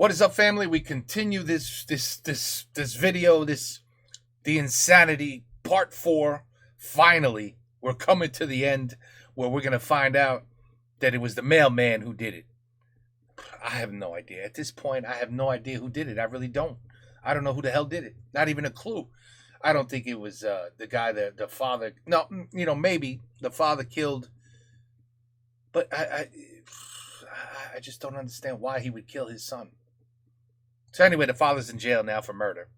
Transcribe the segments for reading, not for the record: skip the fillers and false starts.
What is up, family? We continue this video, the insanity part 4. Finally, we're coming to the end where we're gonna find out that it was the mailman who did it. I have no idea. At this point, I have no idea who did it. I really don't. I don't know who the hell did it. Not even a clue. I don't think it was the guy that the father. No, maybe the father killed. But I just don't understand why he would kill his son. So anyway, the father's in jail now for murder.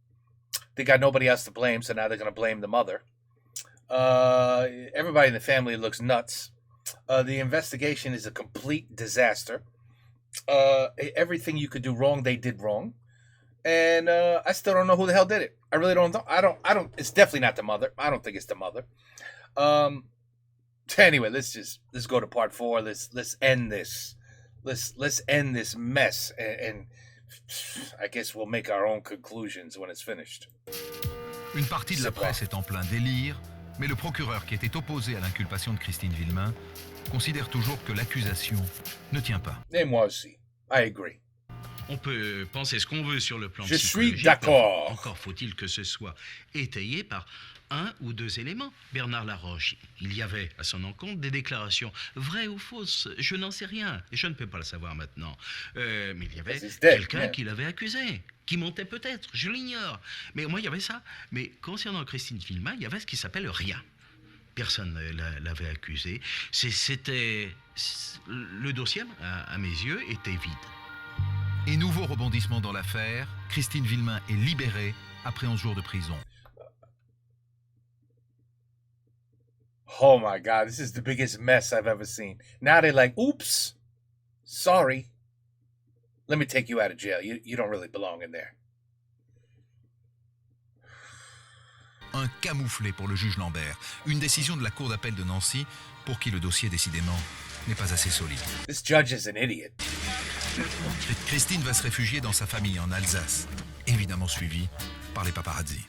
They got nobody else to blame, so now they're going to blame the mother. Everybody in the family looks nuts. The investigation is a complete disaster. Everything you could do wrong, they did wrong. And I still don't know who the hell did it. I really don't know. I don't. It's definitely not the mother. I don't think it's the mother. Anyway, let's go to part 4. Let's end this. Let's end this mess, and I guess we'll make our own conclusions when it's finished. Une partie de la presse est en plein délire, mais le procureur qui était opposé à l'inculpation de Christine Villemain considère toujours que l'accusation ne tient pas. Et moi aussi. I agree. On peut penser ce qu'on veut sur le plan Je psychologique. suis d'accord. Encore faut-il que ce soit étayé par un ou deux éléments. Bernard Laroche, il y avait à son encontre des déclarations vraies ou fausses. Je n'en sais rien et je ne peux pas le savoir maintenant. Mais il y avait quelqu'un qui l'avait accusé, qui mentait peut-être, je l'ignore. Mais moi, il y avait ça. Mais concernant Christine Villemain, il y avait ce qui s'appelle rien. Personne ne l'avait accusé. C'était... Le dossier, à mes yeux, était vide. Et nouveau rebondissement dans l'affaire, Christine Villemain est libérée après 11 jours de prison. Oh my God, this is the biggest mess I've ever seen. Now they're like, oops, sorry. Let me take you out of jail. You don't really belong in there. Un camouflet pour le juge Lambert. Une décision de la Cour d'appel de Nancy pour qui le dossier, décidément, n'est pas assez solide. This judge is an idiot. Christine va se réfugier dans sa famille en Alsace, évidemment suivie par les paparazzi.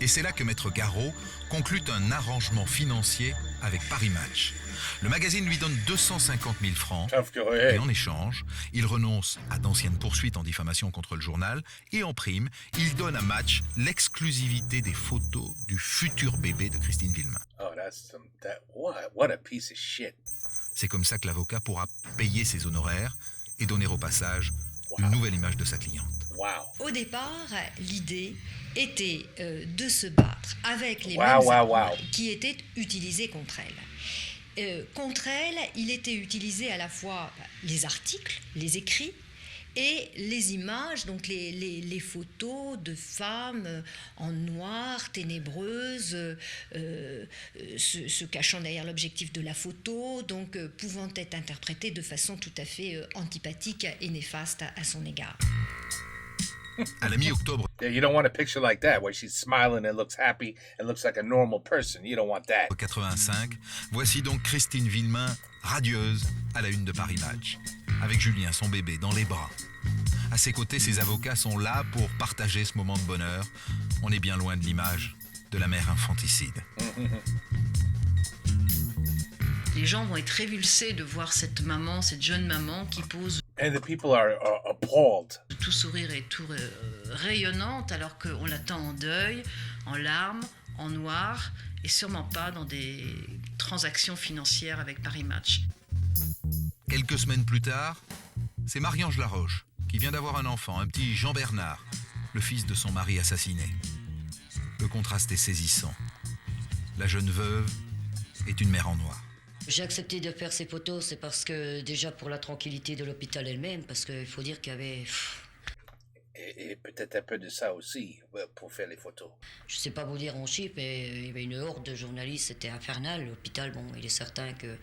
Et c'est là que Maître Garot conclut un arrangement financier avec Paris Match. Le magazine lui donne 250 000 francs et en échange, il renonce à d'anciennes poursuites en diffamation contre le journal et en prime, il donne à Match l'exclusivité des photos du futur bébé de Christine Villemain. Oh, what a piece of shit. C'est comme ça que l'avocat pourra payer ses honoraires et donner au passage une nouvelle image de sa cliente. Wow. Au départ, l'idée était de se battre avec les mêmes armes qui étaient utilisées contre elle. Contre elle, il était utilisé à la fois les articles, les écrits et les images, donc les photos de femmes en noir, ténébreuses, se cachant derrière l'objectif de la photo, donc pouvant être interprétées de façon tout à fait antipathique et néfaste à son égard. À la mi-octobre, You don't want a picture like that where she's smiling and looks happy and looks like a normal person. You don't want that. 85, voici donc Christine Villemain, radieuse, à la une de Paris Match, avec Julien, son bébé, dans les bras. À ses côtés, ses avocats sont là pour partager ce moment de bonheur. On est bien loin de l'image de la mère infanticide. Les gens vont être révulsés de voir cette maman, cette jeune maman qui pose And the people are appalled. tout sourire et tout rayonnante alors qu'on l'attend en deuil, en larmes, en noir et sûrement pas dans des transactions financières avec Paris Match. Quelques semaines plus tard, c'est Marie-Ange Laroche qui vient d'avoir un enfant, un petit Jean Bernard, le fils de son mari assassiné. Le contraste est saisissant. La jeune veuve est une mère en noir. J'ai accepté de faire ces photos, c'est parce que, déjà pour la tranquillité de l'hôpital elle-même, parce qu'il faut dire qu'il y avait... Et peut-être un peu de ça aussi, pour faire les photos. Je sais pas vous dire en chiffres, mais il y avait une horde de journalistes, c'était infernal. L'hôpital, bon, il est certain que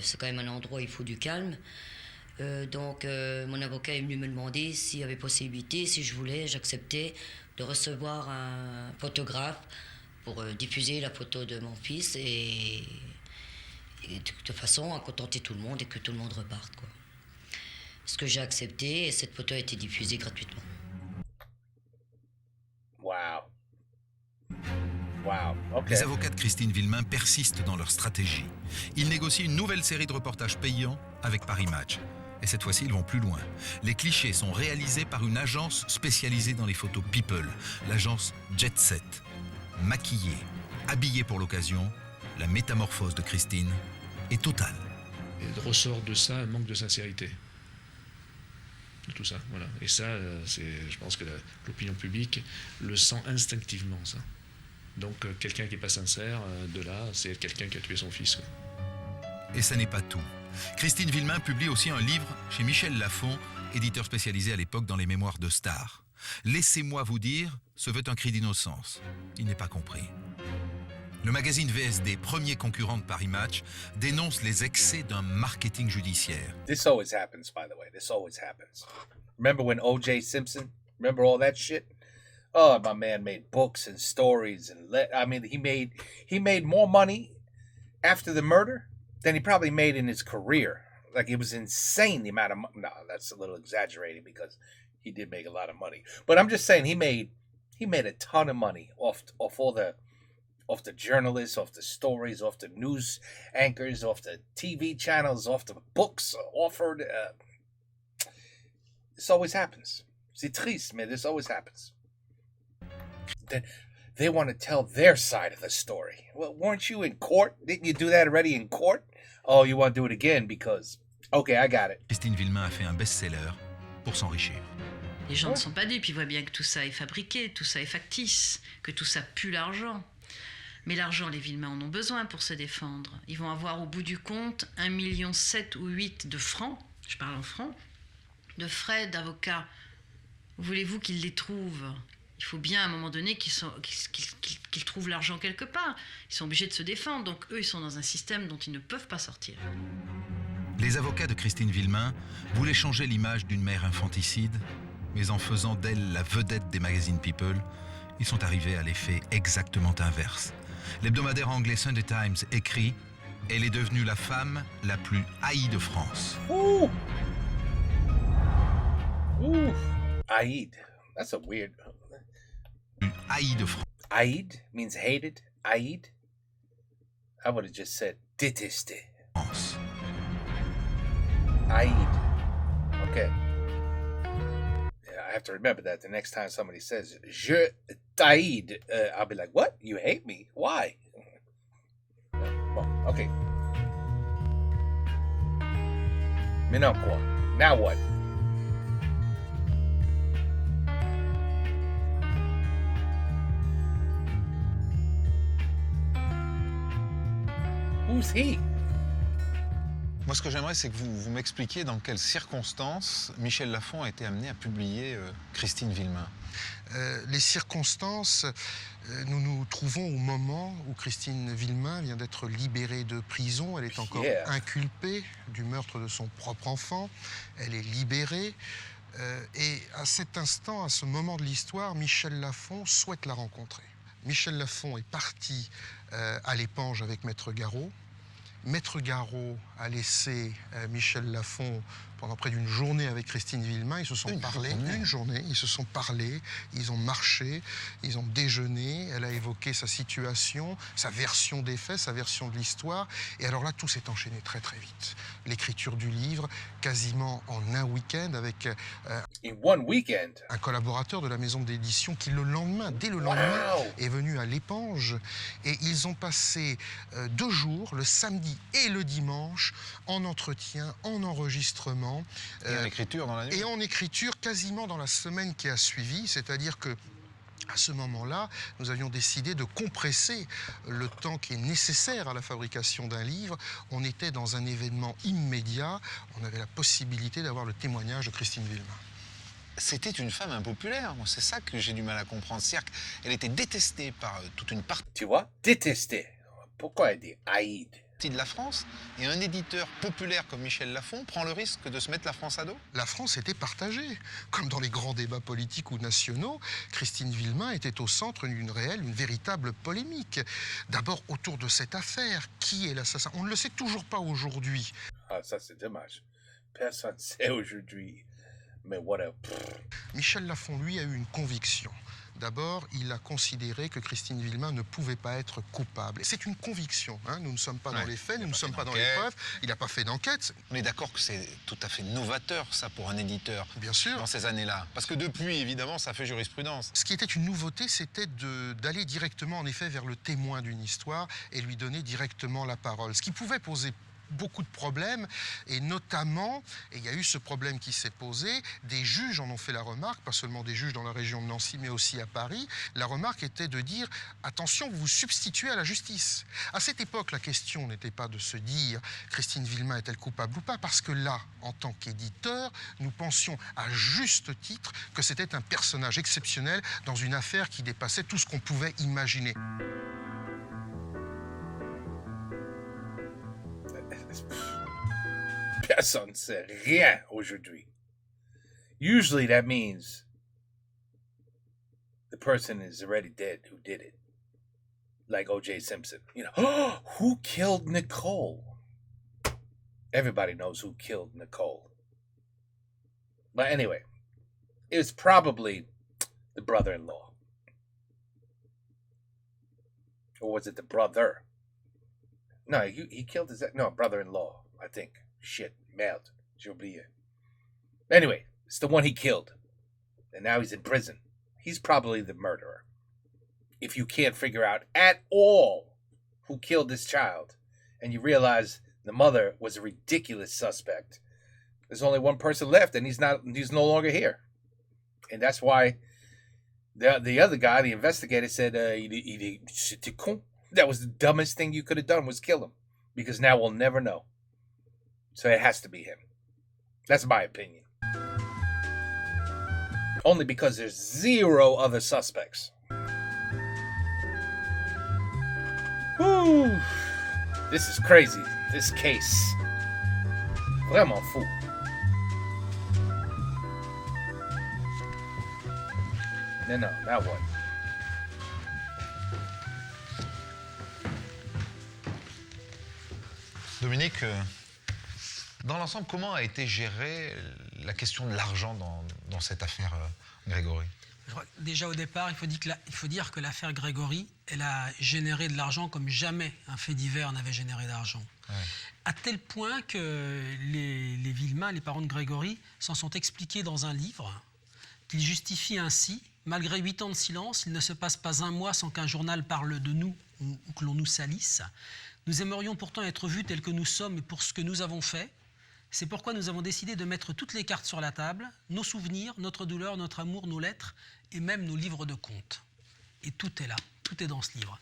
c'est quand même un endroit où il faut du calme. Donc mon avocat est venu me demander s'il y avait possibilité, si je voulais, j'acceptais de recevoir un photographe pour diffuser la photo de mon fils et de façon à contenter tout le monde et que tout le monde reparte, quoi. Ce que j'ai accepté et cette photo a été diffusée gratuitement. Wow. Okay. Les avocats de Christine Villemain persistent dans leur stratégie. Ils négocient une nouvelle série de reportages payants avec Paris Match. Et cette fois-ci, ils vont plus loin. Les clichés sont réalisés par une agence spécialisée dans les photos people, l'agence Jet Set. Maquillée, habillée pour l'occasion, la métamorphose de Christine est totale. Et ressort de ça un manque de sincérité. De tout ça, voilà. Et ça, je pense que l'opinion publique le sent instinctivement, ça. Donc quelqu'un qui n'est pas sincère, de là, c'est quelqu'un qui a tué son fils. Ouais. Et ça n'est pas tout. Christine Villemain publie aussi un livre chez Michel Lafon, éditeur spécialisé à l'époque dans les mémoires de stars. Laissez-moi vous dire, se veut un cri d'innocence. Il n'est pas compris. Le magazine VSD, premier concurrent de Paris Match, dénonce les excès d'un marketing judiciaire. This always happens, by the way. This always happens. Remember when O.J. Simpson? Remember all that shit? Oh, my man made books and stories, and he made more money after the murder than he probably made in his career. Like, it was insane the amount of money. No, that's a little exaggerating because he did make a lot of money. But I'm just saying he made a ton of money off all the journalists, off the stories, off the news anchors, off the TV channels, off the books offered. This always happens. C'est triste, man. This always happens. Then they want to tell their side of the story. Well, weren't you in court? Didn't you do that already in court? Oh, you want to do it again because... Okay, I got it. Christine Villemain a fait un best-seller pour s'enrichir. Les gens ne sont pas dupes, ils voient bien que tout ça est fabriqué, tout ça est factice, que tout ça pue l'argent. Mais l'argent, les Villemain en ont besoin pour se défendre. Ils vont avoir au bout du compte 1,7 million ou 8 de francs, je parle en francs, de frais d'avocat. Voulez-vous qu'ils les trouvent ? Il faut bien à un moment donné qu'ils trouvent l'argent quelque part. Ils sont obligés de se défendre, donc eux, ils sont dans un système dont ils ne peuvent pas sortir. Les avocats de Christine Villemain voulaient changer l'image d'une mère infanticide, mais en faisant d'elle la vedette des magazines People, ils sont arrivés à l'effet exactement inverse. L'hebdomadaire anglais Sunday Times écrit « Elle est devenue la femme la plus haïe de France ». Ooh. Ooh. Haïd. That's a weird... Haïe de France. Haïd means hated. Haïd. I would have just said détesté. Haïd. Okay. Yeah, I have to remember that the next time somebody says je t'haïd, I'll be like, what? You hate me? Why? Well, okay. Maintenant quoi? Now what? Who's he? Moi, ce que j'aimerais, c'est que vous m'expliquiez dans quelles circonstances Michel Lafon a été amené à publier Christine Villemain. Les circonstances, nous nous trouvons au moment où Christine Villemain vient d'être libérée de prison. Elle est encore inculpée du meurtre de son propre enfant. Elle est libérée. Et à cet instant, à ce moment de l'histoire, Michel Lafon souhaite la rencontrer. Michel Lafon est parti à l'Épange avec Maître Garot. Maître Garot a laissé Michel Lafon pendant près d'une journée avec Christine Villemain. Ils se sont parlé, une journée, ils se sont parlé, ils ont marché, ils ont déjeuné. Elle a évoqué sa situation, sa version des faits, sa version de l'histoire. Et alors là, tout s'est enchaîné très très vite. L'écriture du livre, quasiment en un week-end, avec un collaborateur de la maison d'édition qui le lendemain, dès le lendemain, est venu à l'Épange. Et ils ont passé 2 jours, le samedi et le dimanche, en entretien, en enregistrement. Et en écriture dans la nuit. Et en écriture quasiment dans la semaine qui a suivi, c'est-à-dire que à ce moment-là, nous avions décidé de compresser le temps qui est nécessaire à la fabrication d'un livre. On était dans un événement immédiat, on avait la possibilité d'avoir le témoignage de Christine Villemain. C'était une femme impopulaire, c'est ça que j'ai du mal à comprendre. C'est-à-dire qu'elle était détestée par toute une partie. Tu vois, détestée. Pourquoi elle dit haïd? De la France, et un éditeur populaire comme Michel Lafon prend le risque de se mettre la France à dos? La France était partagée. Comme dans les grands débats politiques ou nationaux, Christine Villemain était au centre d'une véritable polémique. D'abord autour de cette affaire. Qui est l'assassin? On ne le sait toujours pas aujourd'hui. Ah, ça c'est dommage. Personne ne sait aujourd'hui. Mais what a... Michel Lafon, lui, a eu une conviction. D'abord, il a considéré que Christine Villemain ne pouvait pas être coupable. C'est une conviction, hein. Nous ne sommes pas dans les faits, nous ne sommes pas dans les preuves. Il n'a pas fait d'enquête. On est d'accord que c'est tout à fait novateur, ça, pour un éditeur. Bien sûr. Dans ces années-là. Parce que depuis, évidemment, ça fait jurisprudence. Ce qui était une nouveauté, c'était d'aller directement, en effet, vers le témoin d'une histoire et lui donner directement la parole. Ce qui pouvait poser beaucoup de problèmes, et notamment, et il y a eu ce problème qui s'est posé, des juges en ont fait la remarque, pas seulement des juges dans la région de Nancy, mais aussi à Paris. La remarque était de dire, attention, vous vous substituez à la justice. À cette époque, la question n'était pas de se dire, Christine Villemain est-elle coupable ou pas, parce que là, en tant qu'éditeur, nous pensions à juste titre que c'était un personnage exceptionnel dans une affaire qui dépassait tout ce qu'on pouvait imaginer. Personne ne sait rien aujourd'hui. Usually that means the person is already dead who did it. Like O.J. Simpson. You know, who killed Nicole? Everybody knows who killed Nicole. But anyway, it was probably the brother-in-law. Or was it the brother? No, he killed his... No, brother-in-law, I think. Shit, merde. J'ai oublié. Anyway, it's the one he killed. And now he's in prison. He's probably the murderer. If you can't figure out at all who killed this child, and you realize the mother was a ridiculous suspect, there's only one person left, and he's no longer here. And that's why the other guy, the investigator, said, c'était con. That was the dumbest thing you could have done, was kill him. Because now we'll never know. So it has to be him. That's my opinion. Only because there's zero other suspects. Whew. This is crazy. This case. Vraiment fou. No, now what? Dominique, dans l'ensemble, comment a été gérée la question de l'argent dans cette affaire Grégory? Déjà au départ, il faut dire que l'affaire Grégory, elle a généré de l'argent comme jamais un fait divers n'avait généré d'argent. Ouais. À tel point que les Villemain, les parents de Grégory, s'en sont expliqués dans un livre, qu'ils justifient ainsi: malgré 8 ans de silence, il ne se passe pas un mois sans qu'un journal parle de nous ou que l'on nous salisse. Nous aimerions pourtant être vus tels que nous sommes et pour ce que nous avons fait. C'est pourquoi nous avons décidé de mettre toutes les cartes sur la table, nos souvenirs, notre douleur, notre amour, nos lettres et même nos livres de comptes. Et tout est là, tout est dans ce livre.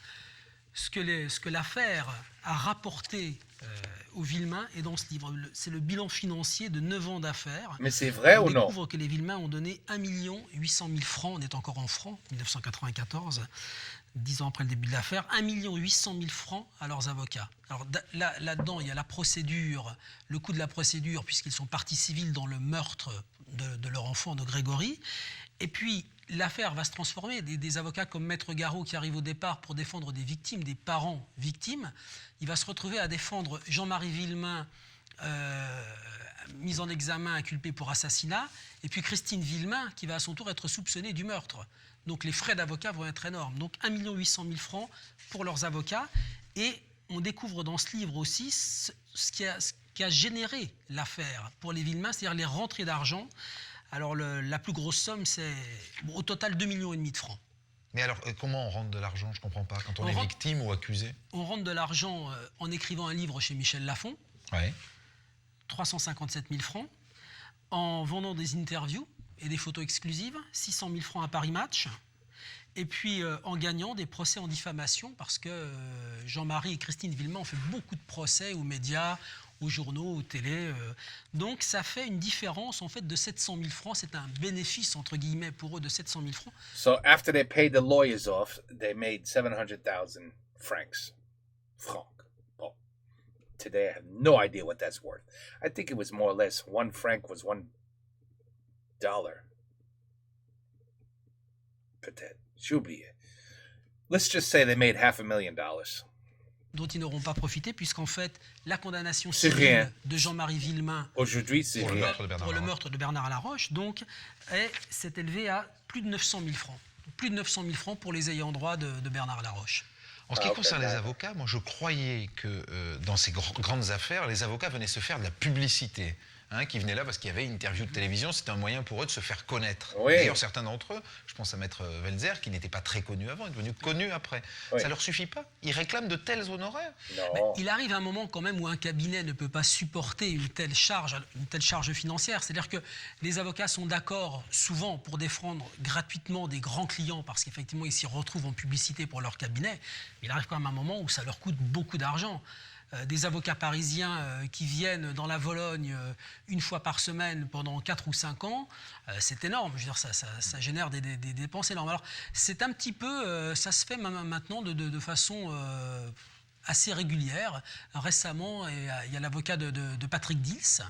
Ce que l'affaire a rapporté aux Villemain est dans ce livre. C'est le bilan financier de 9 ans d'affaires. Mais c'est vrai ou non? On découvre que les Villemain ont donné 1 800 000 francs, on est encore en francs, 1994, 10 ans après le début de l'affaire, 1 800 000 francs à leurs avocats. Alors là-dedans, il y a la procédure, le coût de la procédure, puisqu'ils sont partie civile dans le meurtre de leur enfant, de Grégory. Et puis, l'affaire va se transformer. Des avocats comme Maître Garot, qui arrive au départ pour défendre des victimes, des parents victimes, il va se retrouver à défendre Jean-Marie Villemain, mis en examen, inculpé pour assassinat, et puis Christine Villemain, qui va à son tour être soupçonnée du meurtre. Donc les frais d'avocat vont être énormes. Donc 1 800 000 francs pour leurs avocats. Et on découvre dans ce livre aussi ce qui a généré l'affaire pour les Villemain, c'est-à-dire les rentrées d'argent. Alors la plus grosse somme, c'est au total 2,5 millions de francs. Mais alors, comment on rentre de l'argent? Je ne comprends pas. Quand on est victime ou accusé? On rentre de l'argent en écrivant un livre chez Michel Lafon, ouais. 357 000 francs, en vendant des interviews et des photos exclusives, 600 000 francs à Paris Match, et puis en gagnant des procès en diffamation, parce que Jean-Marie et Christine Villemain ont fait beaucoup de procès aux médias, aux journaux, aux télés. Donc ça fait une différence en fait de 700 000 francs. C'est un bénéfice entre guillemets pour eux de 700 000 francs. So after they paid the lawyers off, they made 700,000 francs. Oh. Today I have no idea what that's worth. I think it was more or less 1 franc was $1. Peut-être. J'ai oublié. Let's just say they made $500,000. Dont ils n'auront pas profité, puisqu'en fait, la condamnation civile de Jean-Marie Villemain aujourd'hui, c'est pour le meurtre de Bernard Laroche, donc, s'est élevée à plus de 900 000 francs. plus de 900 000 francs pour les ayants droit de Bernard Laroche. En ce qui concerne les avocats, moi je croyais que dans ces grandes affaires, les avocats venaient se faire de la publicité. Qui venaient là parce qu'il y avait une interview de télévision, c'était un moyen pour eux de se faire connaître. Oui. D'ailleurs, certains d'entre eux, je pense à Maître Welzer, qui n'était pas très connu avant, est devenu connu après. Oui. Ça leur suffit pas. Ils réclament de tels honoraires. Non. Il arrive un moment quand même où un cabinet ne peut pas supporter une telle charge financière. C'est-à-dire que les avocats sont d'accord souvent pour défendre gratuitement des grands clients parce qu'effectivement ils s'y retrouvent en publicité pour leur cabinet. Mais il arrive quand même un moment où ça leur coûte beaucoup d'argent. Des avocats parisiens qui viennent dans la Vologne une fois par semaine pendant 4 ou 5 ans, c'est énorme. Je veux dire, ça génère des dépenses énormes. Alors, c'est un petit peu... ça se fait maintenant de façon assez régulière. Récemment, il y a l'avocat de Patrick Dils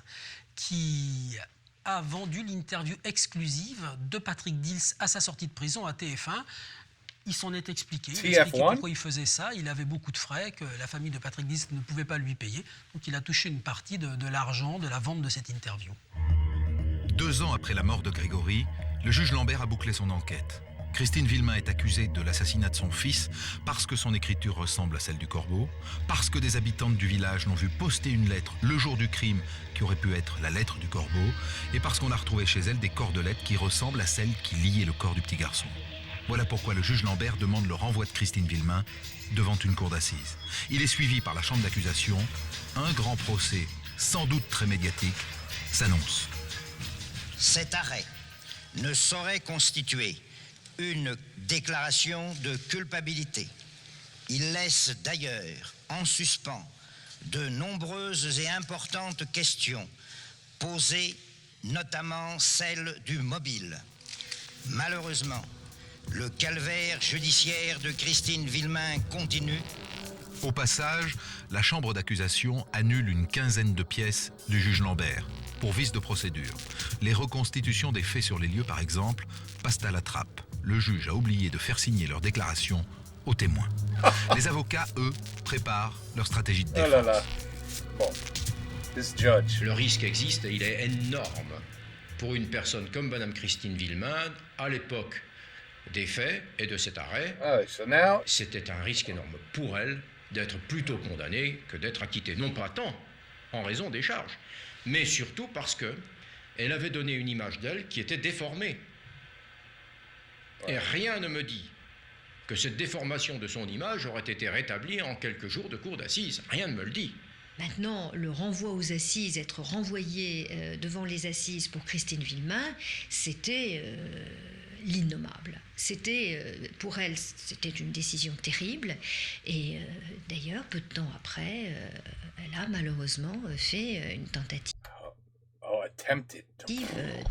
qui a vendu l'interview exclusive de Patrick Dils à sa sortie de prison à TF1. Il s'en est expliqué, il a expliqué pourquoi il faisait ça. Il avait beaucoup de frais que la famille de Patrick Dils ne pouvait pas lui payer. Donc il a touché une partie de l'argent de la vente de cette interview. 2 ans après la mort de Grégory, le juge Lambert a bouclé son enquête. Christine Villemain est accusée de l'assassinat de son fils parce que son écriture ressemble à celle du corbeau, parce que des habitantes du village l'ont vu poster une lettre le jour du crime qui aurait pu être la lettre du corbeau, et parce qu'on a retrouvé chez elle des cordelettes qui ressemblent à celles qui liaient le corps du petit garçon. Voilà pourquoi le juge Lambert demande le renvoi de Christine Villemain devant une cour d'assises. Il est suivi par la chambre d'accusation. Un grand procès, sans doute très médiatique, s'annonce. Cet arrêt ne saurait constituer une déclaration de culpabilité. Il laisse d'ailleurs en suspens de nombreuses et importantes questions posées, notamment celle du mobile. Malheureusement, le calvaire judiciaire de Christine Villemain continue. Au passage, la chambre d'accusation annule une quinzaine de pièces du juge Lambert pour vice de procédure. Les reconstitutions des faits sur les lieux, par exemple, passent à la trappe. Le juge a oublié de faire signer leur déclaration aux témoins. Les avocats, eux, préparent leur stratégie de défense. Oh là là. Bon. This judge. Le risque existe et il est énorme pour une personne comme Madame Christine Villemain à l'époque des faits et de cet arrêt. C'était un risque énorme pour elle d'être plutôt condamnée que d'être acquittée. Non pas tant en raison des charges, mais surtout parce qu'elle avait donné une image d'elle qui était déformée. Et rien ne me dit que cette déformation de son image aurait été rétablie en quelques jours de cour d'assises. Rien ne me le dit. Maintenant, le renvoi aux assises, être renvoyé devant les assises pour Christine Villemain, c'était l'innommable. C'était, pour elle, c'était une décision terrible. Et d'ailleurs, peu de temps après, elle a malheureusement fait une tentative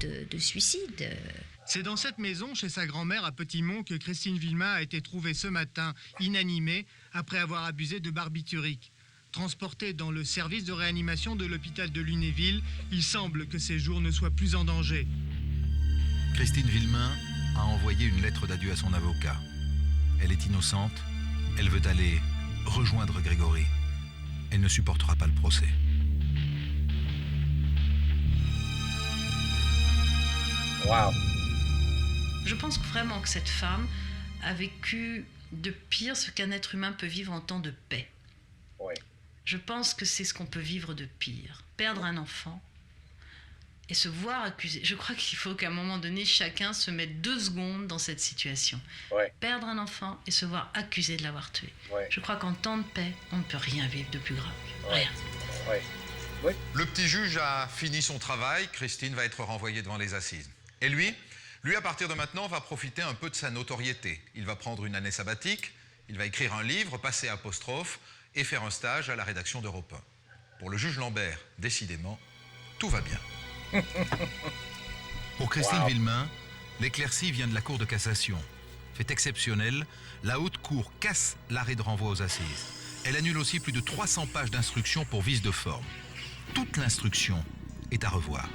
de suicide. C'est dans cette maison, chez sa grand-mère à Petit-Mont, que Christine Villemain a été trouvée ce matin, inanimée, après avoir abusé de barbiturique. Transportée dans le service de réanimation de l'hôpital de Lunéville, il semble que ses jours ne soient plus en danger. Christine Villemain a envoyé une lettre d'adieu à son avocat. Elle est innocente, elle veut aller rejoindre Grégory. Elle ne supportera pas le procès. Wow. Je pense vraiment que cette femme a vécu de pire ce qu'un être humain peut vivre en temps de paix. Oui. Je pense que c'est ce qu'on peut vivre de pire. Perdre un enfant et se voir accusé. Je crois qu'il faut qu'à un moment donné, chacun se mette 2 secondes dans cette situation. Ouais. Perdre un enfant et se voir accusé de l'avoir tué. Ouais. Je crois qu'en temps de paix, on ne peut rien vivre de plus grave. Ouais. Rien. Ouais. Oui. Le petit juge a fini son travail. Christine va être renvoyée devant les assises. Et lui, à partir de maintenant, va profiter un peu de sa notoriété. Il va prendre une année sabbatique, il va écrire un livre, passer apostrophe et faire un stage à la rédaction d'Europe 1. Pour le juge Lambert, décidément, tout va bien. Pour Christine Villemain, l'éclaircie vient de la Cour de cassation. Fait exceptionnel, la Haute Cour casse l'arrêt de renvoi aux assises. Elle annule aussi plus de 300 pages d'instruction pour vice de forme. Toute l'instruction est à revoir.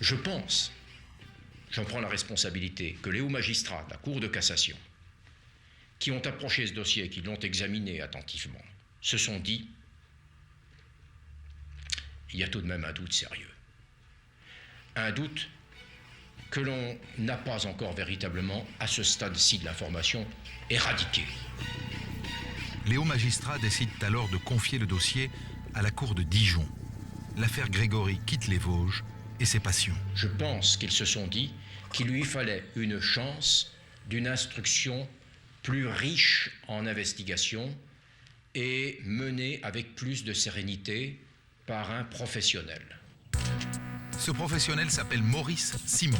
Je pense, j'en prends la responsabilité, que les hauts magistrats de la Cour de cassation, qui ont approché ce dossier et qui l'ont examiné attentivement, se sont dit, il y a tout de même un doute sérieux. Un doute que l'on n'a pas encore véritablement, à ce stade-ci de l'information, éradiqué. Les hauts magistrats décident alors de confier le dossier à la cour de Dijon. L'affaire Grégory quitte les Vosges et ses passions. Je pense qu'ils se sont dit qu'il lui fallait une chance d'une instruction plus riche en investigation et menée avec plus de sérénité par un professionnel. Ce professionnel s'appelle Maurice Simon.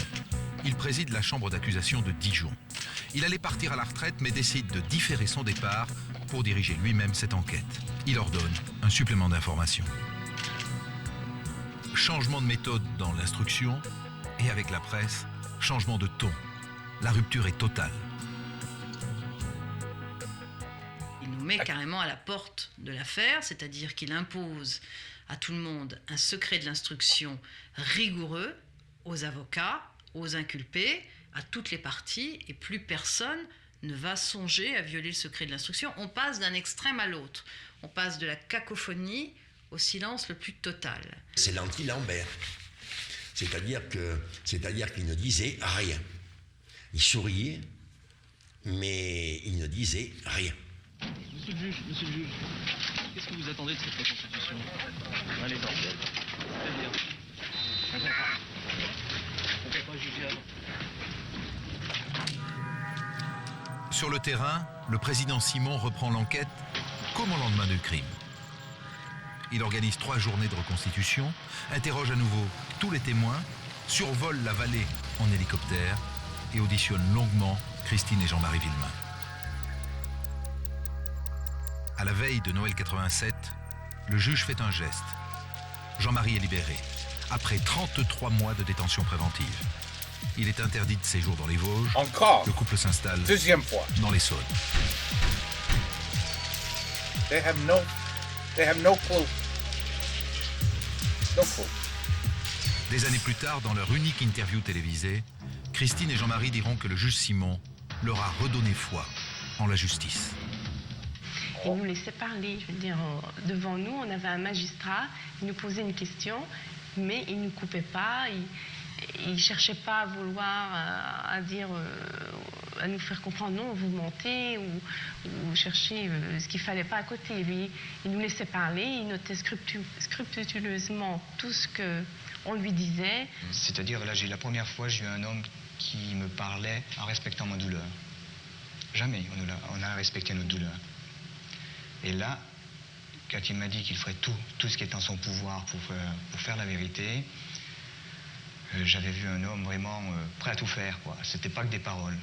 Il préside la chambre d'accusation de Dijon. Il allait partir à la retraite mais décide de différer son départ pour diriger lui-même cette enquête. Il ordonne un supplément d'information. Changement de méthode dans l'instruction et avec la presse, changement de ton. La rupture est totale. Il nous met carrément à la porte de l'affaire, c'est-à-dire qu'il impose à tout le monde un secret de l'instruction rigoureux, aux avocats, aux inculpés, à toutes les parties, et plus personne ne va songer à violer le secret de l'instruction. On passe d'un extrême à l'autre. On passe de la cacophonie au silence le plus total. C'est l'anti-Lambert. C'est-à-dire qu'il ne disait rien. Il souriait, mais il ne disait rien. Monsieur le juge, qu'est-ce que vous attendez de cette reconstitution? Allez, bordel. C'est-à-dire, on ne peut pas juger avant. Sur le terrain, le président Simon reprend l'enquête comme au lendemain du crime. Il organise 3 journées de reconstitution, interroge à nouveau tous les témoins, survole la vallée en hélicoptère et auditionne longuement Christine et Jean-Marie Villemain. À la veille de Noël 87, le juge fait un geste. Jean-Marie est libéré, après 33 mois de détention préventive. Il est interdit de séjour dans les Vosges. Encore. Le couple s'installe deuxième fois dans les Saunes. They have no clue. No clue. Des années plus tard, dans leur unique interview télévisée, Christine et Jean-Marie diront que le juge Simon leur a redonné foi en la justice. Il nous laissait parler, je veux dire, devant nous, on avait un magistrat, il nous posait une question, mais il ne nous coupait pas, il ne cherchait pas à vouloir, à dire, à nous faire comprendre, non, vous mentez, ou chercher ce qu'il ne fallait pas à côté. Lui, il nous laissait parler, il notait scrupuleusement tout ce qu'on lui disait. C'est-à-dire, là, la première fois, j'ai eu un homme qui me parlait en respectant ma douleur. Jamais on a respecté notre douleur. Et là, quand il m'a dit qu'il ferait tout ce qui est en son pouvoir pour faire la vérité, j'avais vu un homme vraiment prêt à tout faire, quoi. C'était pas que des paroles,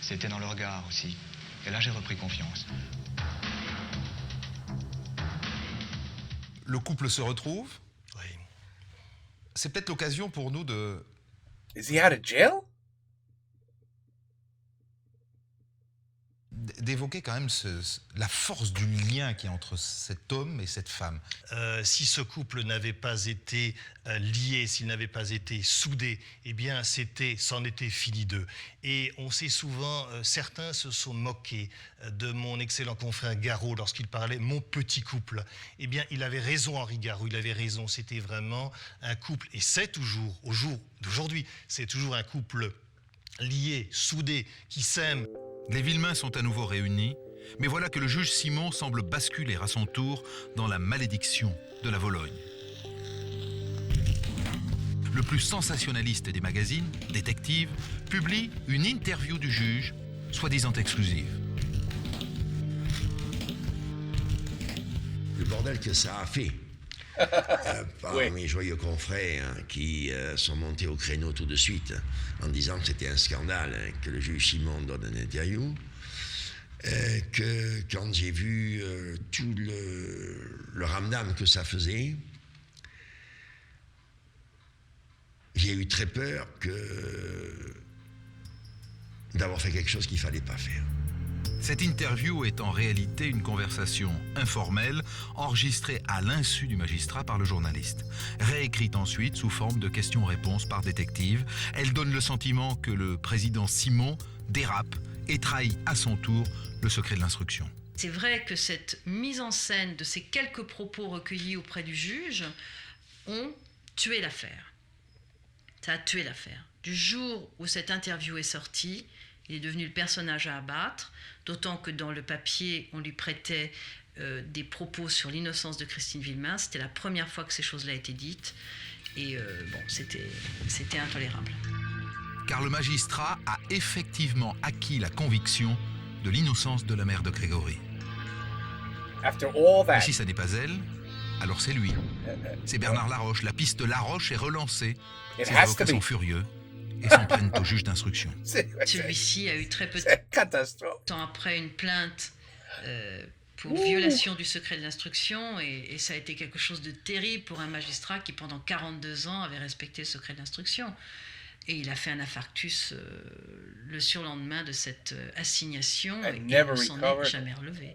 c'était dans le regard aussi. Et là, j'ai repris confiance. Le couple se retrouve. Oui. C'est peut-être l'occasion pour nous de... Is he out of jail? D'évoquer quand même la force du lien qui est entre cet homme et cette femme. Si ce couple n'avait pas été lié, s'il n'avait pas été soudé, eh bien c'en était fini d'eux. Et on sait souvent, certains se sont moqués de mon excellent confrère Garot lorsqu'il parlait « mon petit couple ». Eh bien, il avait raison, Henri Garot, il avait raison. C'était vraiment un couple, et c'est toujours, au jour d'aujourd'hui, c'est toujours un couple lié, soudé, qui s'aime. Les Villemain sont à nouveau réunis, mais voilà que le juge Simon semble basculer à son tour dans la malédiction de la Vologne. Le plus sensationnaliste des magazines, Détective, publie une interview du juge, soi-disant exclusive. Le bordel que ça a fait. Par mes joyeux confrères qui sont montés au créneau tout de suite en disant que c'était un scandale, que le juge Simon donne une interview, que quand j'ai vu tout le ramdam que ça faisait, j'ai eu très peur d'avoir fait quelque chose qu'il ne fallait pas faire. Cette interview est en réalité une conversation informelle, enregistrée à l'insu du magistrat par le journaliste. Réécrite ensuite sous forme de questions-réponses par Détective, elle donne le sentiment que le président Simon dérape et trahit à son tour le secret de l'instruction. C'est vrai que cette mise en scène de ces quelques propos recueillis auprès du juge ont tué l'affaire. Ça a tué l'affaire. Du jour où cette interview est sortie, il est devenu le personnage à abattre, d'autant que dans le papier, on lui prêtait des propos sur l'innocence de Christine Villemain. C'était la première fois que ces choses-là étaient dites. Et c'était intolérable. Car le magistrat a effectivement acquis la conviction de l'innocence de la mère de Grégory. Et si ça n'est pas elle, alors c'est lui. C'est Bernard Laroche. La piste Laroche est relancée. Ses avocats sont furieux et s'en prennent au juge d'instruction. Celui-ci a eu très peu de temps après une plainte pour violation du secret de l'instruction, et ça a été quelque chose de terrible pour un magistrat qui, pendant 42 ans, avait respecté le secret de l'instruction. Et il a fait un infarctus le surlendemain de cette assignation, et il ne s'en est jamais relevé.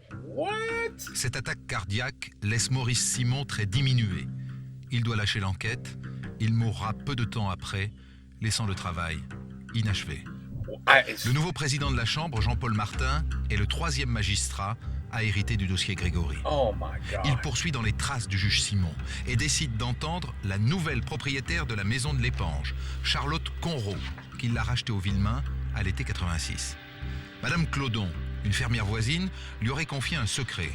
Cette attaque cardiaque laisse Maurice Simon très diminué. Il doit lâcher l'enquête. Il mourra peu de temps après, laissant le travail inachevé. Le nouveau président de la Chambre, Jean-Paul Martin, est le 3e magistrat à hériter du dossier Grégory. Il poursuit dans les traces du juge Simon et décide d'entendre la nouvelle propriétaire de la maison de l'Épange, Charlotte Conrot, qui l'a rachetée aux Villemain à l'été 86. Madame Clodon, une fermière voisine, lui aurait confié un secret.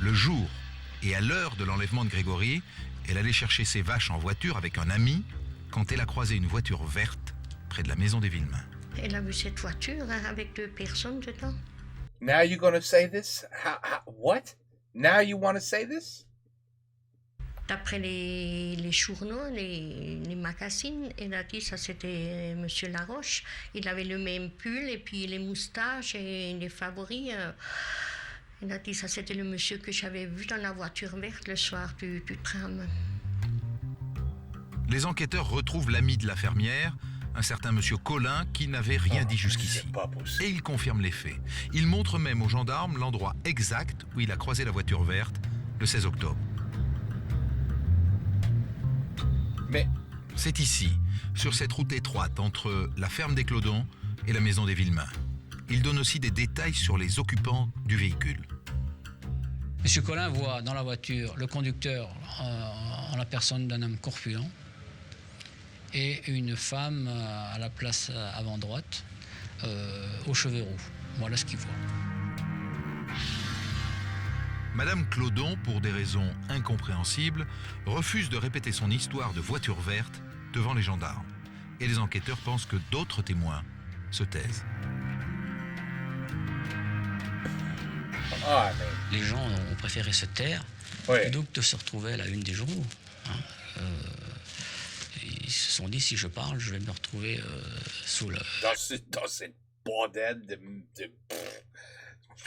Le jour et à l'heure de l'enlèvement de Grégory, elle allait chercher ses vaches en voiture avec un ami quand elle a croisé une voiture verte près de la maison des Villemain. Elle a vu cette voiture avec 2 personnes dedans. Now you're going to say this? What? Now you want to say this? D'après les journaux, les magazines, elle a dit ça c'était Monsieur Laroche. Il avait le même pull et puis les moustaches et les favoris. Elle a dit ça c'était le monsieur que j'avais vu dans la voiture verte le soir du tram. Les enquêteurs retrouvent l'ami de la fermière, un certain monsieur Collin, qui n'avait rien dit jusqu'ici. Et il confirme les faits. Il montre même aux gendarmes l'endroit exact où il a croisé la voiture verte le 16 octobre. Mais c'est ici, sur cette route étroite entre la ferme des Clodons et la maison des Villemain. Il donne aussi des détails sur les occupants du véhicule. Monsieur Collin voit dans la voiture le conducteur en la personne d'un homme corpulent et une femme à la place avant droite, aux cheveux roux. Voilà ce qu'il voit. Madame Clodon, pour des raisons incompréhensibles, refuse de répéter son histoire de voiture verte devant les gendarmes. Et les enquêteurs pensent que d'autres témoins se taisent. Les gens ont préféré se taire plutôt que de se retrouver à la une des journaux. Ils se sont dit, si je parle, je vais me retrouver sous cette bordel de...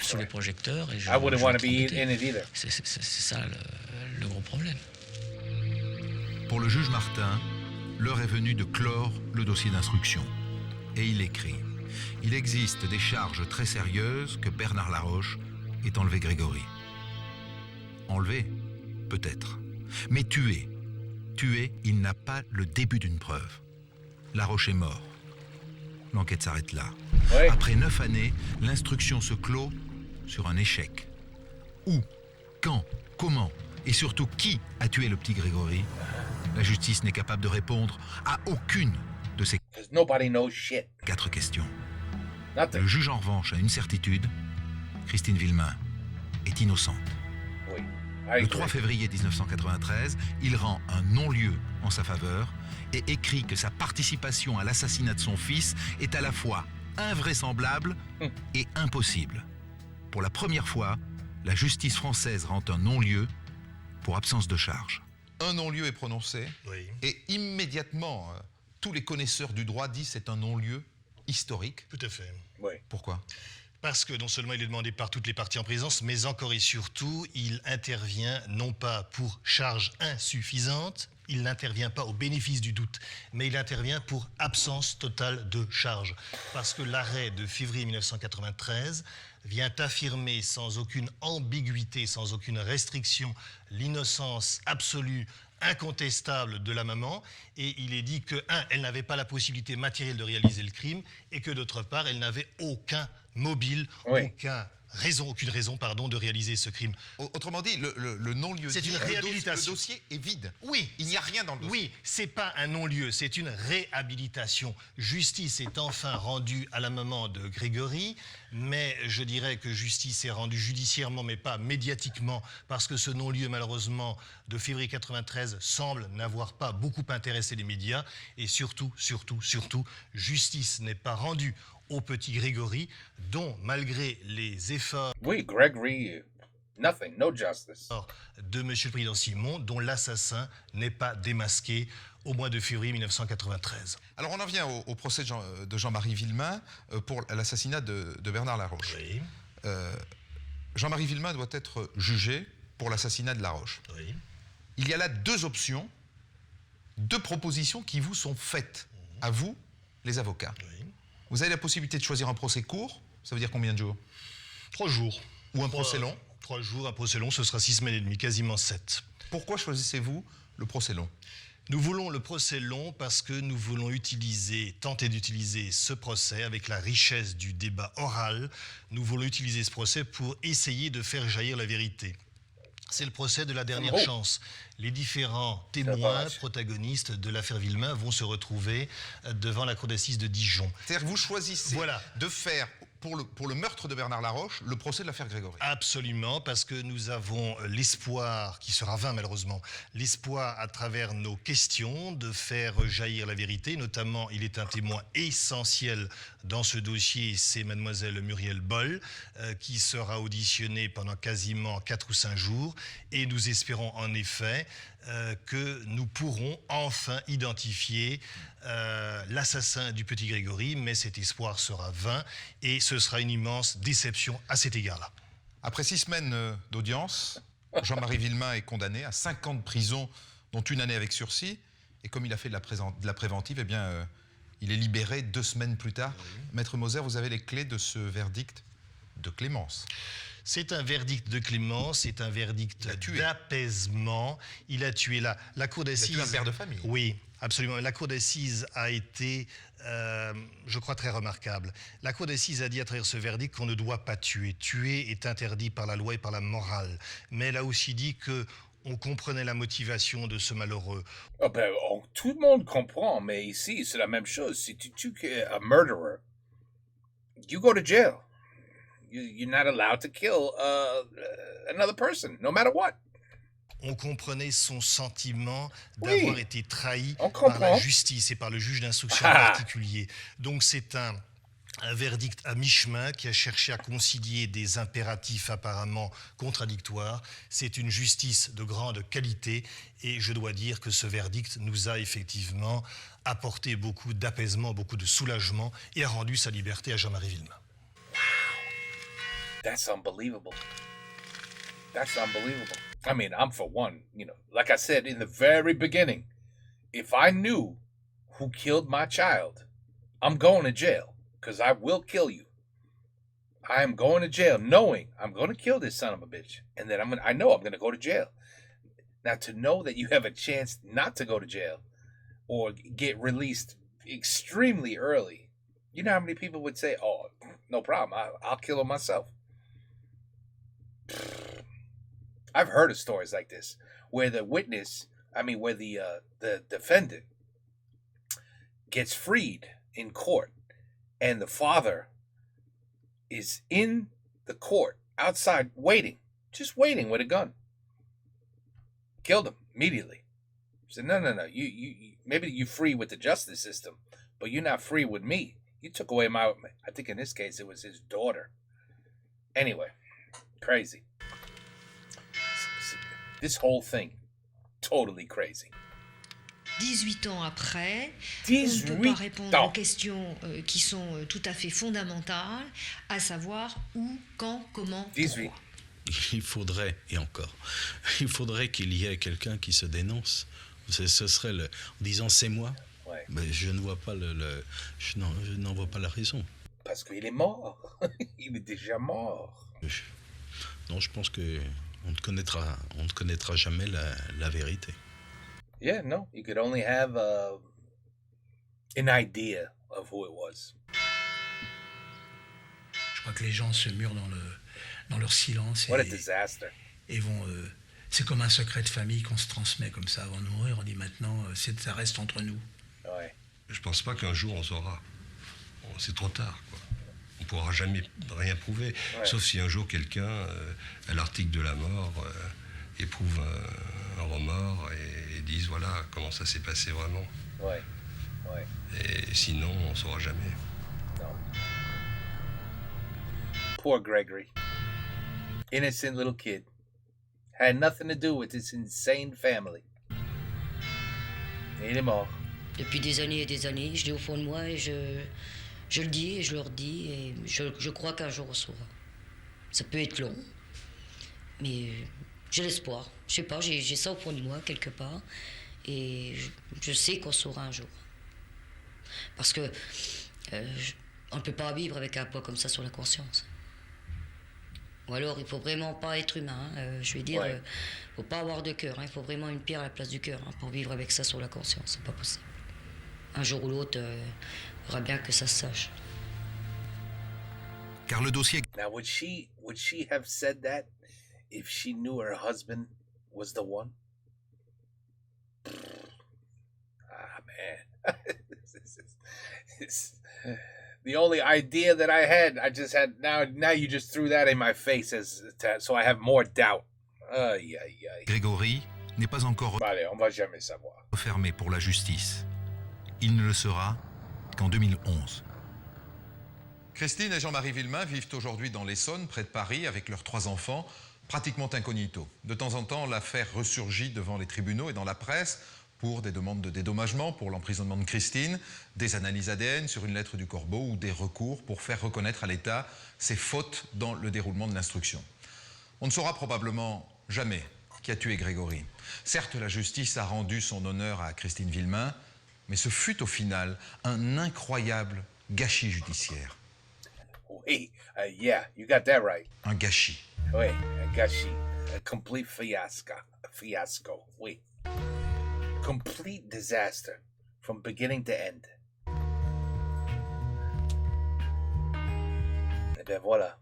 sous les projecteurs. Et I wouldn't want to be in it either. C'est ça le gros problème. Pour le juge Martin, l'heure est venue de clore le dossier d'instruction. Et il écrit: il existe des charges très sérieuses que Bernard Laroche ait enlevé Grégory. Enlevé, peut-être. Mais tué, il n'a pas le début d'une preuve. Laroche est mort. L'enquête s'arrête là. Après 9 années, l'instruction se clôt sur un échec. Où, quand, comment et surtout qui a tué le petit Grégory? La justice n'est capable de répondre à aucune de ces 4 questions. Le juge en revanche a une certitude: Christine Villemain est innocente. Le 3 février 1993, il rend un non-lieu en sa faveur et écrit que sa participation à l'assassinat de son fils est à la fois invraisemblable et impossible. Pour la première fois, la justice française rend un non-lieu pour absence de charge. Un non-lieu est prononcé et immédiatement, tous les connaisseurs du droit disent c'est un non-lieu historique. Tout à fait. Pourquoi ? Parce que non seulement il est demandé par toutes les parties en présence, mais encore et surtout, il intervient non pas pour charge insuffisante, il n'intervient pas au bénéfice du doute, mais il intervient pour absence totale de charge. Parce que l'arrêt de février 1993 vient affirmer sans aucune ambiguïté, sans aucune restriction, l'innocence absolue, incontestable de la maman, et il est dit que, elle n'avait pas la possibilité matérielle de réaliser le crime, et que d'autre part, elle n'avait aucun mobile, aucun aucune raison, de réaliser ce crime. Autrement dit, le non-lieu. C'est une réhabilitation. Le dossier est vide. Oui. Il n'y a rien dans le dossier. Oui, c'est pas un non-lieu, c'est une réhabilitation. Justice est enfin rendue à la maman de Grégory, mais je dirais que justice est rendue judiciairement, mais pas médiatiquement, parce que ce non-lieu, malheureusement, de février 93 semble n'avoir pas beaucoup intéressé les médias. Et surtout, justice n'est pas rendue au petit Grégory, dont, malgré les efforts... Oui, Gregory, nothing, no justice. ...de M. le Président Simon, dont l'assassin n'est pas démasqué au mois de février 1993. Alors on en vient au procès de Jean-Marie Villemain pour l'assassinat de Bernard Laroche. Oui. Jean-Marie Villemain doit être jugé pour l'assassinat de Laroche. Oui. Il y a là deux options, deux propositions qui vous sont faites, à vous, les avocats. Oui. Vous avez la possibilité de choisir un procès court, ça veut dire combien de jours? 3 jours. Ou un procès long? 3 jours, un procès long, ce sera 6 semaines et demie, quasiment 7. Pourquoi choisissez-vous le procès long? Nous voulons le procès long parce que nous voulons tenter d'utiliser ce procès avec la richesse du débat oral. Nous voulons utiliser ce procès pour essayer de faire jaillir la vérité. C'est le procès de la dernière chance. Les différents témoins, protagonistes de l'affaire Villemain vont se retrouver devant la cour d'assises de Dijon. C'est-à-dire que vous choisissez de faire, pour le meurtre de Bernard Laroche, le procès de l'affaire Grégory. Absolument, parce que nous avons l'espoir, qui sera vain malheureusement, l'espoir à travers nos questions de faire jaillir la vérité. Notamment, il est un témoin essentiel dans ce dossier, c'est mademoiselle Muriel Boll, qui sera auditionnée pendant quasiment 4 ou 5 jours. Et nous espérons en effet que nous pourrons enfin identifier l'assassin du petit Grégory, mais cet espoir sera vain et ce sera une immense déception à cet égard-là. Après 6 semaines d'audience, Jean-Marie Villemain est condamné à 5 ans de prison, dont 1 année avec sursis. Et comme il a fait de la préventive, eh bien, il est libéré 2 semaines plus tard. Oui. Maître Moser, vous avez les clés de ce verdict de clémence. C'est un verdict de clémence, c'est un verdict d'apaisement. Il a tué la cour d'assises. Il a tué un père de famille. Oui, absolument. La cour d'assises a été, je crois, très remarquable. La cour d'assises a dit à travers ce verdict qu'on ne doit pas tuer. Tuer est interdit par la loi et par la morale. Mais elle a aussi dit que on comprenait la motivation de ce malheureux. Oh ben, tout le monde comprend, mais ici, c'est la même chose. Si tu tues un murderer, you go to jail. You're not allowed to kill another person, no matter what. On comprenait son sentiment d'avoir été trahi par la justice et par le juge d'instruction en particulier. Donc c'est un verdict à mi-chemin qui a cherché à concilier des impératifs apparemment contradictoires. C'est une justice de grande qualité et je dois dire que ce verdict nous a effectivement apporté beaucoup d'apaisement, beaucoup de soulagement et a rendu sa liberté à Jean-Marie Villemain. That's unbelievable. That's unbelievable. I mean, I'm for one, like I said in the very beginning, if I knew who killed my child, I'm going to jail because I will kill you. I am going to jail knowing I'm going to kill this son of a bitch. And then I know I'm going to go to jail. Now, to know that you have a chance not to go to jail or get released extremely early, you know how many people would say, oh, no problem, I'll kill him myself. I've heard of stories like this where the defendant gets freed in court and the father is in the court outside just waiting with a gun. Killed him immediately. Said, no, you maybe you're free with the justice system, but you're not free with me. You took away I think in this case it was his daughter. Anyway, crazy. This whole thing, totally crazy. 18 ans après, on ne peut pas répondre aux questions qui sont tout à fait fondamentales, à savoir où, quand, comment, pourquoi. Il faudrait, et encore, il faudrait qu'il y ait quelqu'un qui se dénonce. Ce serait en disant c'est moi, mais je ne vois pas je n'en vois pas la raison. Parce qu'il est mort. Il est déjà mort. Non, je pense que on ne connaîtra jamais la vérité. Yeah, no, you could only have an idea of who it was. Je crois que les gens se murent dans leur silence. What a disaster. Et vont... c'est comme un secret de famille qu'on se transmet comme ça avant de mourir. On dit maintenant, ça reste entre nous. Ouais. Je pense pas qu'un jour on saura. Bon, c'est trop tard, quoi. On pourra jamais rien prouver, sauf si un jour quelqu'un, à l'article de la mort, éprouve un remords et dise voilà comment ça s'est passé vraiment. Ouais. Et sinon, on saura jamais. No. Poor Gregory. Innocent little kid. Had nothing to do with this insane family. Il est mort. Depuis des années et des années, je l'ai au fond de moi et je le dis et je le redis et je crois qu'un jour on saura. Ça peut être long, mais j'ai l'espoir. Je sais pas, j'ai ça au fond de moi quelque part et je sais qu'on saura un jour. Parce que on ne peut pas vivre avec un poids comme ça sur la conscience. Ou alors il faut vraiment pas être humain. Je vais dire, faut pas avoir de cœur. Il faut vraiment une pierre à la place du cœur pour vivre avec ça sur la conscience. C'est pas possible. Un jour ou l'autre, il faudra bien que ça se sache. Car le dossier... Now, would she have said that if she knew her husband was the one? Ah, man. The only idea that I had, now you just threw that in my face, so I have more doubt. Aïe, aïe, aïe. Grégory n'est pas encore Allez, on va jamais savoir. Refermé pour la justice. Il ne le sera qu'en 2011. Christine et Jean-Marie Villemain vivent aujourd'hui dans l'Essonne, près de Paris, avec leurs 3 enfants, pratiquement incognito. De temps en temps, l'affaire ressurgit devant les tribunaux et dans la presse pour des demandes de dédommagement pour l'emprisonnement de Christine, des analyses ADN sur une lettre du corbeau ou des recours pour faire reconnaître à l'État ses fautes dans le déroulement de l'instruction. On ne saura probablement jamais qui a tué Grégory. Certes, la justice a rendu son honneur à Christine Villemain, mais ce fut au final un incroyable gâchis judiciaire. Oui, yeah, you got that right. Un gâchis. Oui, un gâchis. A complete fiasco. Oui. Complete disaster from beginning to end. Et ben voilà.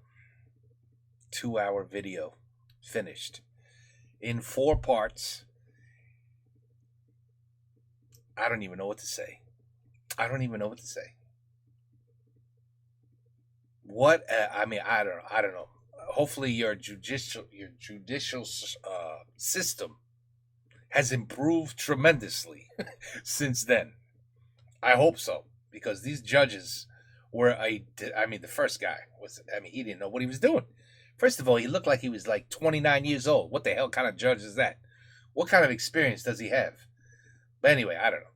2-hour video finished in 4 parts. I don't even know what to say. I don't know. Hopefully your judicial system has improved tremendously since then. I hope so, because these judges were the first guy he didn't know what he was doing. First of all, he looked like he was like 29 years old. What the hell kind of judge is that? What kind of experience does he have? But anyway, I don't know.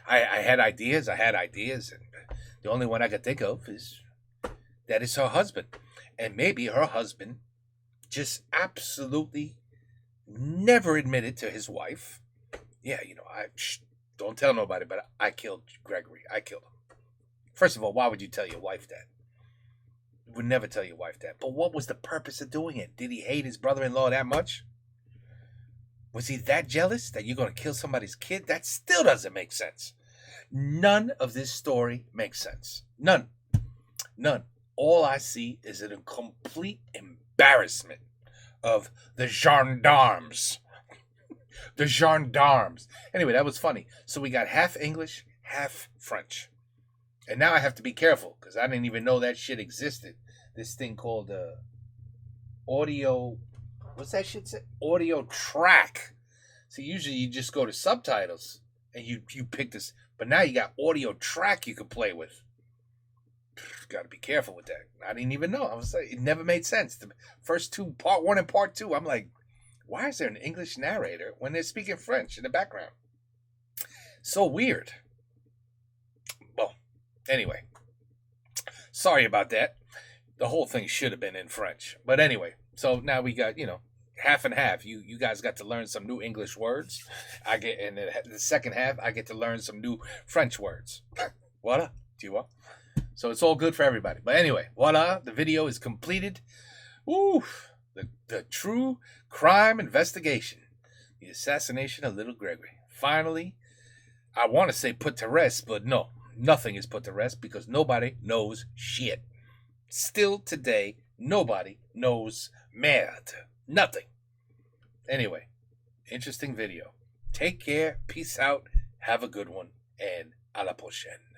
I had ideas, and the only one I could think of is that it's her husband. And maybe her husband just absolutely never admitted to his wife, yeah, don't tell nobody, but I killed Gregory. I killed him. First of all, why would you tell your wife that? You would never tell your wife that. But what was the purpose of doing it? Did he hate his brother-in-law that much? Was he that jealous that you're going to kill somebody's kid? That still doesn't make sense. None of this story makes sense. None. All I see is a complete embarrassment of the gendarmes. The gendarmes. Anyway, that was funny. So we got half English, half French. And now I have to be careful because I didn't even know that shit existed. This thing called audio... What's that shit say? Audio track. So usually you just go to subtitles and you pick this. But now you got audio track you can play with. Got to be careful with that. I didn't even know. I was like, it never made sense. The first two, part 1 and part 2, I'm like, why is there an English narrator when they're speaking French in the background? So weird. Well, anyway, sorry about that. The whole thing should have been in French. But anyway, so now we got, half and half. You guys got to learn some new English words. And the second half, I get to learn some new French words. Voila, tu vois? So it's all good for everybody. But anyway, voila, the video is completed. Ooh, the true crime investigation. The assassination of little Gregory. Finally, I want to say put to rest, but no, nothing is put to rest because nobody knows shit. Still today, nobody knows merde. Nothing. Anyway, interesting video. Take care, peace out, have a good one, and à la prochaine.